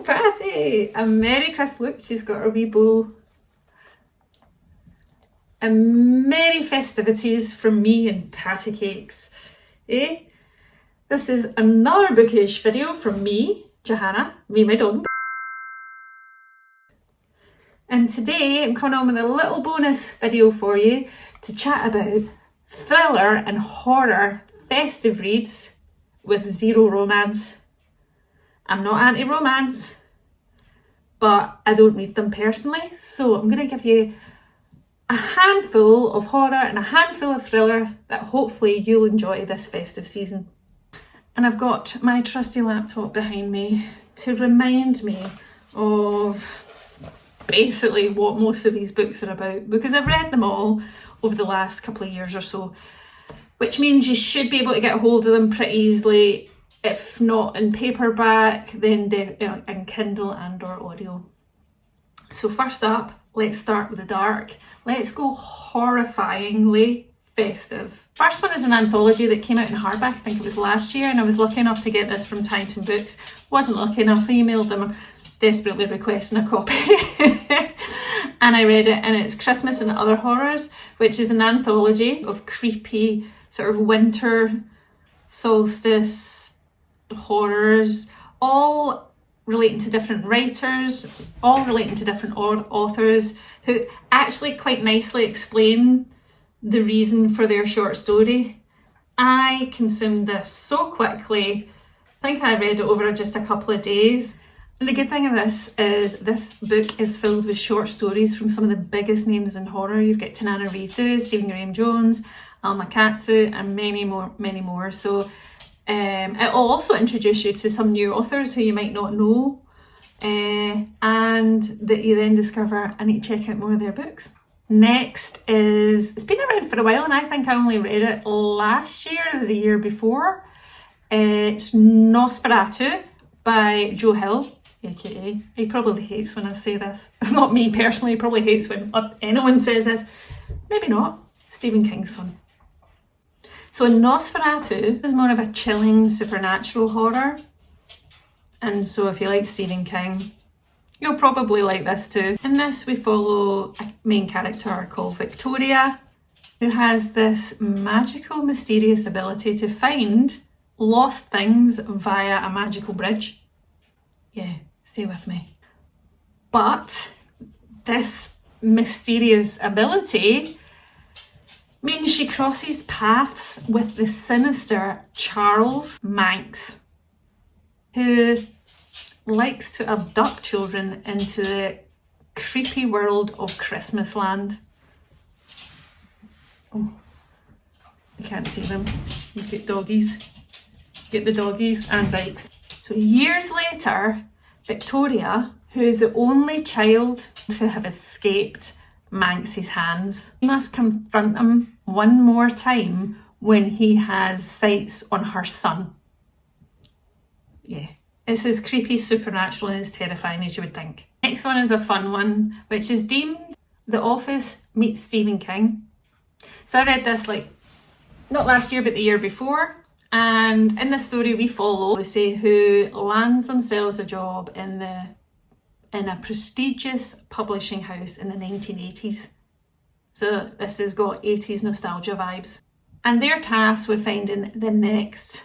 Patty! A Merry Christmas. Look, she's got her wee bow. A Merry Festivities from me and Patty Cakes. This is another bookish video from me, Johanna, my dog. And today I'm coming on with a little bonus video for you to chat about thriller and horror festive reads with zero romance. I'm not anti-romance, but I don't read them personally, so I'm going to give you a handful of horror and a handful of thriller that hopefully you'll enjoy this festive season. And I've got my trusty laptop behind me to remind me of basically what most of these books are about, because I've read them all over the last couple of years or so, which means you should be able to get a hold of them pretty easily. If not in paperback, then in Kindle and or audio. So first up, let's start with the dark. Let's go horrifyingly festive. First one is an anthology that came out in hardback, I think it was last year, and I was lucky enough to get this from Titan Books. Wasn't lucky enough, I emailed them desperately requesting a copy. And I read it, and it's Christmas and Other Horrors, which is an anthology of creepy sort of winter solstice horrors, all relating to different writers, all relating to different authors who actually quite nicely explain the reason for their short story. I consumed this so quickly. I think I read it over just a couple of days. And the good thing of this is this book is filled with short stories from some of the biggest names in horror. You've got Tanana Reeve, Stephen Graham Jones, Alma Katsu, and many more. So it will also introduce you to some new authors who you might not know, and that you then discover I need to check out more of their books. Next is, it's been around for a while and I think I only read it last year or the year before. It's Nosferatu by Joe Hill, aka, he probably hates when I say this. Not me personally, he probably hates when anyone says this. Maybe not. Stephen King's son. So Nosferatu is more of a chilling supernatural horror. And so if you like Stephen King, you'll probably like this too. In this we follow a main character called Victoria, who has this magical, mysterious ability to find lost things via a magical bridge. Yeah, stay with me. But this mysterious ability means she crosses paths with the sinister Charles Manx, who likes to abduct children into the creepy world of Christmasland. Oh, I can't see them. You get doggies. Get the doggies and bikes. So years later, Victoria, who is the only child to have escaped Manx's hands, must confront him one more time when he has sights on her son. Yeah, it's as creepy, supernatural and as terrifying as you would think. Next one is a fun one, which is deemed The Office meets Stephen King. So I read this not last year but the year before, and in this story we follow Lucy, who lands themselves a job in a prestigious publishing house in the 1980s. So this has got 80s nostalgia vibes. And they're tasked with finding the next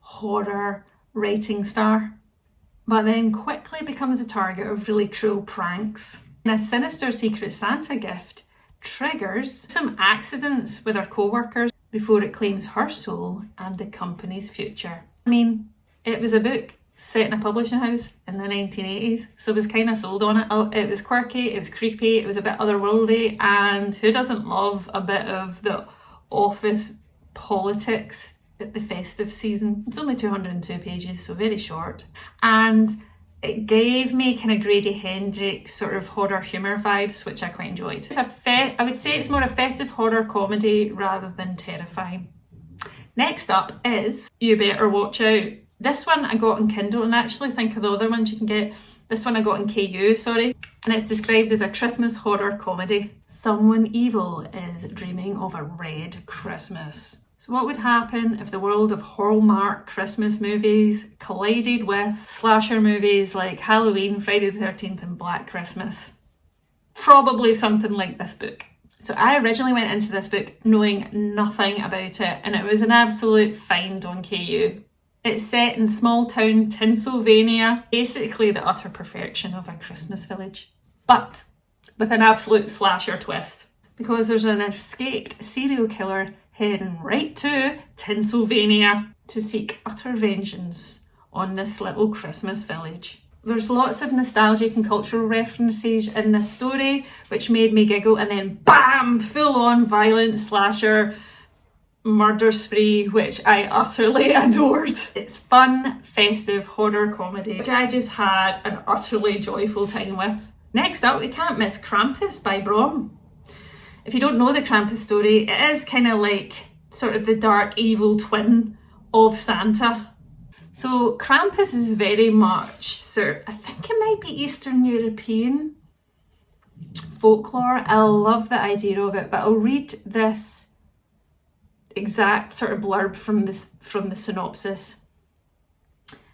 horror writing star, but then quickly becomes a target of really cruel pranks. And a sinister Secret Santa gift triggers some accidents with her co-workers before it claims her soul and the company's future. I mean, it was a book set in a publishing house in the 1980s, so I was kind of sold on it. It was quirky, it was creepy, it was a bit otherworldly, and who doesn't love a bit of the office politics at the festive season? It's only 202 pages, so very short, and it gave me kind of Grady Hendrix sort of horror humour vibes, which I quite enjoyed. I would say it's more a festive horror comedy rather than terrifying. Next up is You Better Watch Out. This one I got on Kindle, and actually think of the other ones you can get. This one I got in KU, and it's described as a Christmas horror comedy. Someone evil is dreaming of a red Christmas. So what would happen if the world of Hallmark Christmas movies collided with slasher movies like Halloween, Friday the 13th and Black Christmas? Probably something like this book. So I originally went into this book knowing nothing about it, and it was an absolute find on KU. It's set in small town Pennsylvania, basically the utter perfection of a Christmas village, but with an absolute slasher twist, because there's an escaped serial killer heading right to Pennsylvania to seek utter vengeance on this little Christmas village. There's lots of nostalgic and cultural references in this story, which made me giggle, and then BAM! Full-on violent slasher murder spree, which I utterly adored. It's fun, festive horror comedy, which I just had an utterly joyful time with. Next up, we can't miss Krampus by Brom. If you don't know the Krampus story, it is kind of like sort of the dark evil twin of Santa. So Krampus is very much I think it might be Eastern European folklore. I love the idea of it, but I'll read this exact sort of blurb from the synopsis.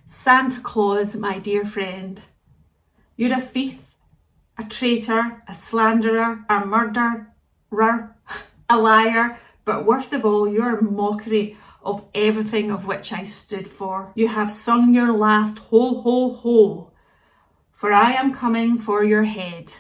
Santa Claus, my dear friend, you're a thief, a traitor, a slanderer, a murderer, a liar, but worst of all, you're a mockery of everything of which I stood for. You have sung your last ho ho ho, for I am coming for your head.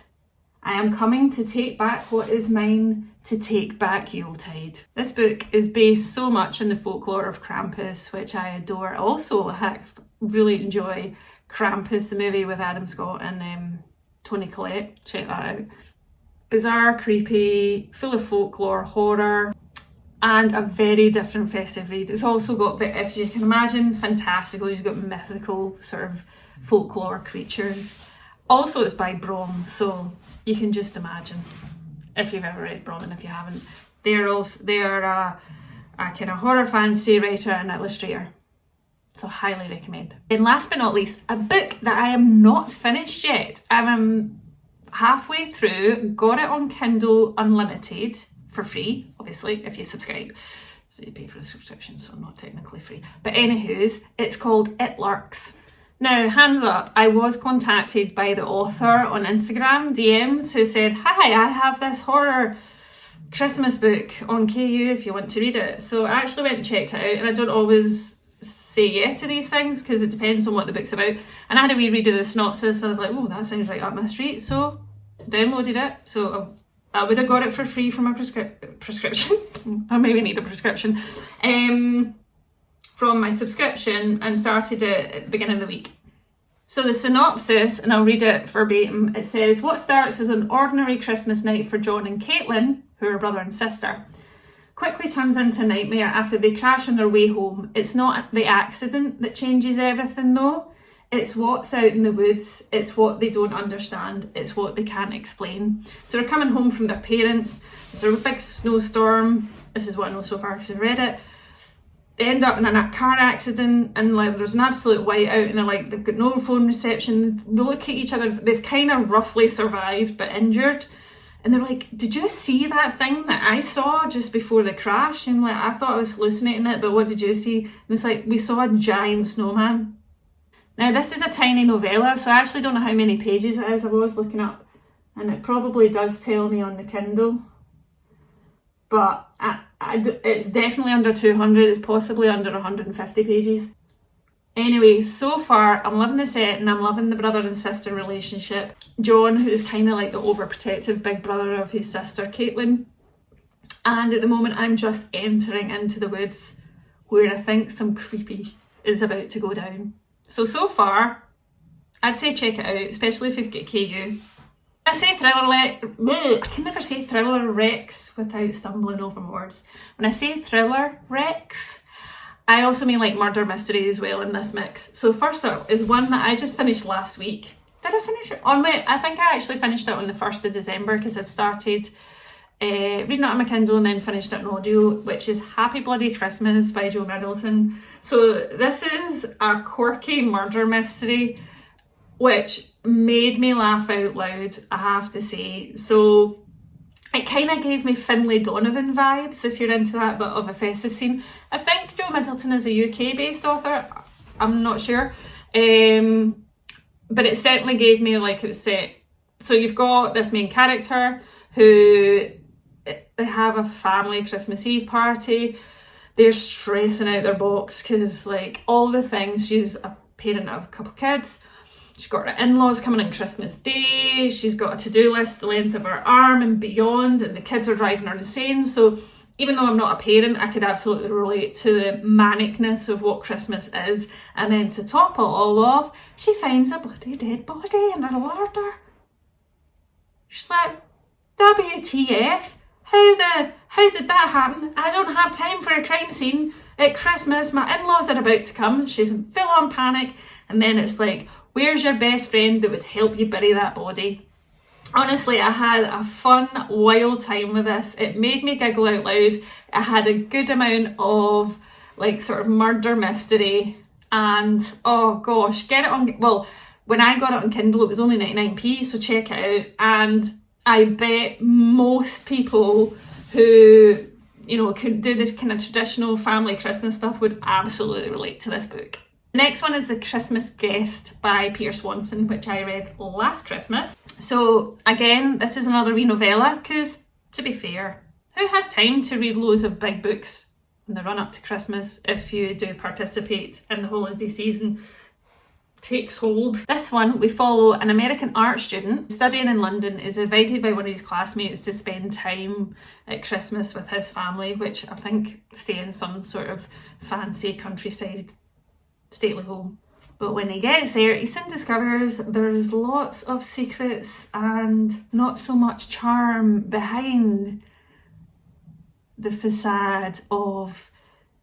I am coming to take back what is mine, to take back Yuletide. This book is based so much on the folklore of Krampus, which I adore. Also, I really enjoy Krampus, the movie with Adam Scott and Toni Collette. Check that out. It's bizarre, creepy, full of folklore, horror, and a very different festive read. It's also got, if you can imagine, fantastical. You've got mythical sort of folklore creatures. Also, it's by Brom, so you can just imagine if you've ever read Brom, and if you haven't, they're a kind of horror fantasy writer and illustrator. So highly recommend. And last but not least, a book that I am not finished yet. I'm halfway through, got it on Kindle Unlimited for free, obviously, if you subscribe. So you pay for the subscription, so not technically free. But anywho's, it's called Lurks. Now, hands up, I was contacted by the author on Instagram DMs who said, hi, I have this horror Christmas book on KU if you want to read it. So I actually went and checked it out, and I don't always say yeah to these things because it depends on what the book's about. And I had a wee read of the synopsis, and I was like, oh, that sounds right up my street. So downloaded it. So I would have got it for free from a prescription. I maybe need a prescription. From my subscription, and started it at the beginning of the week. So the synopsis, and I'll read it verbatim, it says, what starts as an ordinary Christmas night for John and Caitlin, who are brother and sister, quickly turns into a nightmare after they crash on their way home. It's not the accident that changes everything though. It's what's out in the woods, it's what they don't understand, it's what they can't explain. So they're coming home from their parents, there's a big snowstorm, this is what I know so far because I've read it. They end up in a car accident, and like there's an absolute whiteout, and they're like, they've got no phone reception. They look at each other, they've kind of roughly survived but injured, and they're like, did you see that thing that I saw just before the crash? And like, I thought I was hallucinating it, but what did you see? And it's like, we saw a giant snowman. Now this is a tiny novella, so I actually don't know how many pages it is. I was looking up, and it probably does tell me on the Kindle, but it's definitely under 200, it's possibly under 150 pages. Anyway, so far I'm loving the setting, I'm loving the brother and sister relationship. John, who is kind of like the overprotective big brother of his sister Caitlin. And at the moment I'm just entering into the woods where I think some creepy is about to go down. So far, I'd say check it out, especially if you've got KU. I say I can never say thriller Rex without stumbling over my words. When I say thriller Rex, I also mean like murder mystery as well in this mix. So first up is one that I just finished last week. Did I finish it? I think I actually finished it on the 1st of December because I'd started reading it on my Kindle and then finished it in audio, which is Happy Bloody Christmas by Joe Middleton. So this is a quirky murder mystery which made me laugh out loud, I have to say. So It kind of gave me Finlay Donovan vibes, if you're into that bit of a festive scene. I think Joe Middleton is a UK-based author. I'm not sure. But it certainly gave me like it was set. So you've got this main character who, they have a family Christmas Eve party. They're stressing out their box because like all the things, she's a parent of a couple of kids. She's got her in-laws coming on Christmas Day. She's got a to-do list the length of her arm and beyond, and the kids are driving her insane. So even though I'm not a parent, I could absolutely relate to the manicness of what Christmas is. And then to top it all off, she finds a bloody dead body in her larder. She's like, WTF? How did that happen? I don't have time for a crime scene at Christmas. My in-laws are about to come. She's in full-on panic. And then it's like, where's your best friend that would help you bury that body? Honestly, I had a fun, wild time with this. It made me giggle out loud. It had a good amount of like sort of murder mystery. And oh gosh, get it on, well, when I got it on Kindle, it was only 99p, so check it out. And I bet most people who, you know, could do this kind of traditional family Christmas stuff would absolutely relate to this book. The next one is The Christmas Guest by Peter Swanson, which I read last Christmas. So again, this is another wee novella, because to be fair, who has time to read loads of big books in the run up to Christmas if you do participate in the holiday season takes hold? This one, we follow an American art student studying in London, is invited by one of his classmates to spend time at Christmas with his family, which I think stay in some sort of fancy countryside stately home. But when he gets there, he soon discovers there's lots of secrets and not so much charm behind the facade of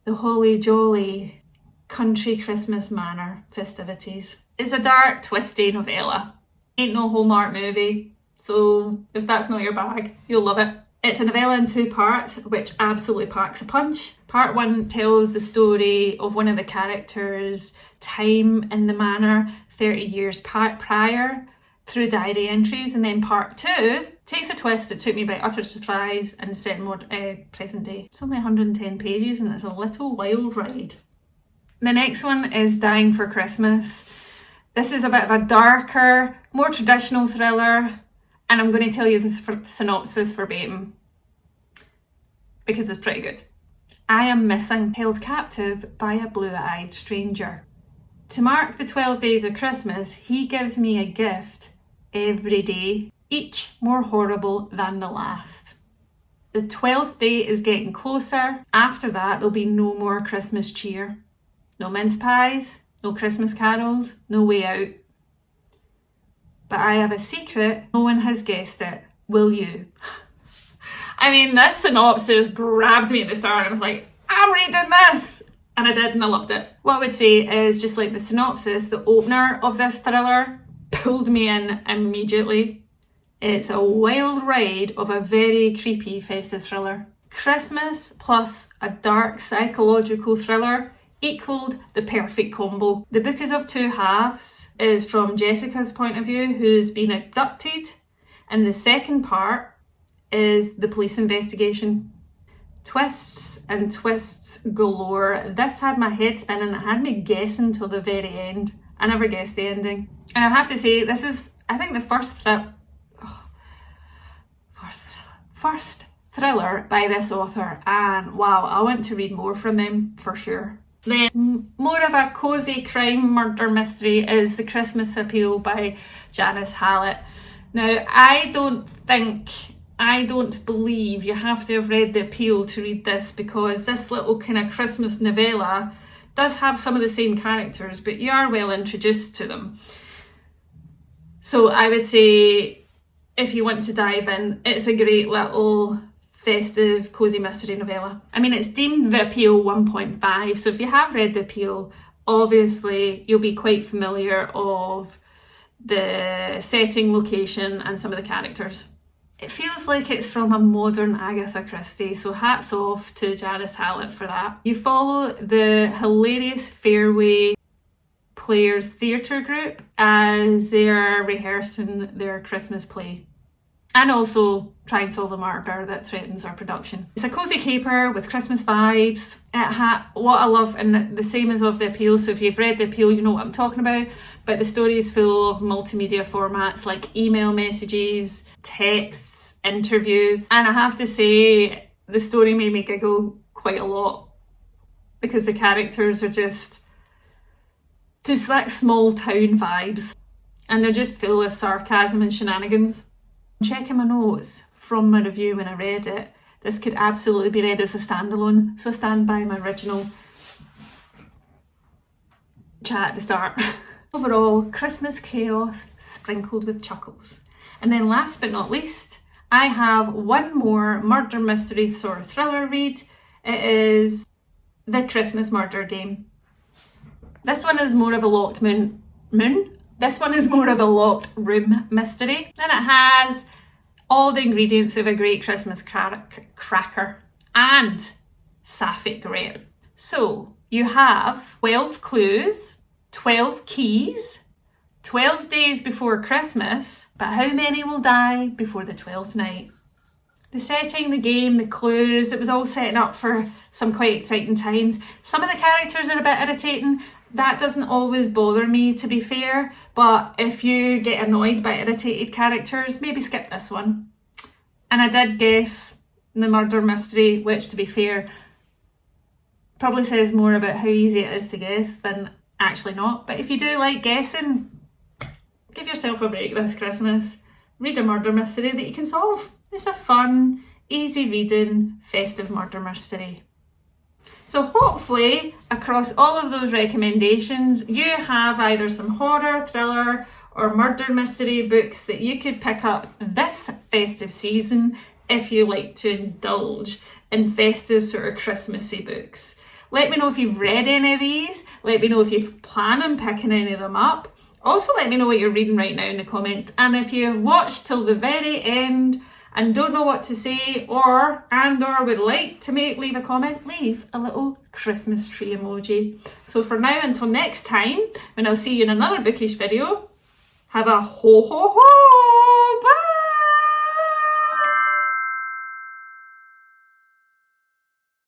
the holly jolly country Christmas manor festivities. It's a dark, twisty novella. Ain't no Hallmark movie, so if that's not your bag, you'll love it. It's a novella in 2 parts, which absolutely packs a punch. Part 1 tells the story of one of the characters' time in the manor 30 years prior through diary entries, and then part 2 takes a twist that took me by utter surprise and set in more present day. It's only 110 pages and it's a little wild ride. The next one is Dying for Christmas. This is a bit of a darker, more traditional thriller, and I'm going to tell you the synopsis verbatim because it's pretty good. I am missing, held captive by a blue-eyed stranger. To mark the 12 days of Christmas, he gives me a gift every day, each more horrible than the last. The 12th day is getting closer. After that, there'll be no more Christmas cheer. No mince pies, no Christmas carols, no way out. But I have a secret, no one has guessed it. Will you? I mean, this synopsis grabbed me at the start. I was like, I'm reading this! And I did, and I loved it. What I would say is, just like the synopsis, the opener of this thriller pulled me in immediately. It's a wild ride of a very creepy festive thriller. Christmas plus a dark psychological thriller equaled the perfect combo. The book is of 2 halves. It is from Jessica's point of view, who's been abducted, and the second part is the police investigation. Twists and twists galore. This had my head spinning. It had me guessing till the very end. I never guessed the ending. And I have to say, this is, I think, the first thriller by this author, and wow, I want to read more from them for sure. Then, more of a cosy crime murder mystery is The Christmas Appeal by Janice Hallet. Now, I don't believe you have to have read The Appeal to read this, because this little kind of Christmas novella does have some of the same characters, but you are well introduced to them. So I would say, if you want to dive in, it's a great little festive, cosy mystery novella. I mean, it's deemed The Appeal 1.5, so if you have read The Appeal, obviously you'll be quite familiar of the setting, location, and some of the characters. It feels like it's from a modern Agatha Christie, so hats off to Janice Hallet for that. You follow the hilarious Fairway Players Theatre Group as they are rehearsing their Christmas play. and also try and solve a murder that threatens our production. It's a cosy caper with Christmas vibes. What I love, and the same as of the appeal, so if you've read the appeal you know what I'm talking about, but the story is full of multimedia formats like email messages, texts, interviews, and I have to say the story made me giggle quite a lot because the characters are just like small town vibes, and they're just full of sarcasm and shenanigans. Checking my notes from my review when I read it, this could absolutely be read as a standalone, so stand by my original chat at the start. Overall, Christmas chaos sprinkled with chuckles. And then last but not least, I have one more murder mystery sort of thriller read. It is The Christmas Murder Game. This one is more of a locked moon? This one is more of a locked room mystery, and it has all the ingredients of a great Christmas cracker and sapphic grape. So you have 12 clues, 12 keys, 12 days before Christmas, but how many will die before the 12th night? The setting, the game, the clues, it was all setting up for some quite exciting times. Some of the characters are a bit irritating. That doesn't always bother me, to be fair, but if you get annoyed by irritated characters, maybe skip this one. And I did guess the murder mystery, which, to be fair, probably says more about how easy it is to guess than actually not. But if you do like guessing, give yourself a break this Christmas. Read a murder mystery that you can solve. It's a fun, easy reading, festive murder mystery. So hopefully, across all of those recommendations, you have either some horror, thriller, or murder mystery books that you could pick up this festive season if you like to indulge in festive sort of Christmassy books. Let me know if you've read any of these. Let me know if you plan on picking any of them up. Also, let me know what you're reading right now in the comments. And if you've watched till the very end and don't know what to say or would like to leave a comment, leave a little Christmas tree emoji. So for now, until next time, when I'll see you in another bookish video, have a ho ho ho!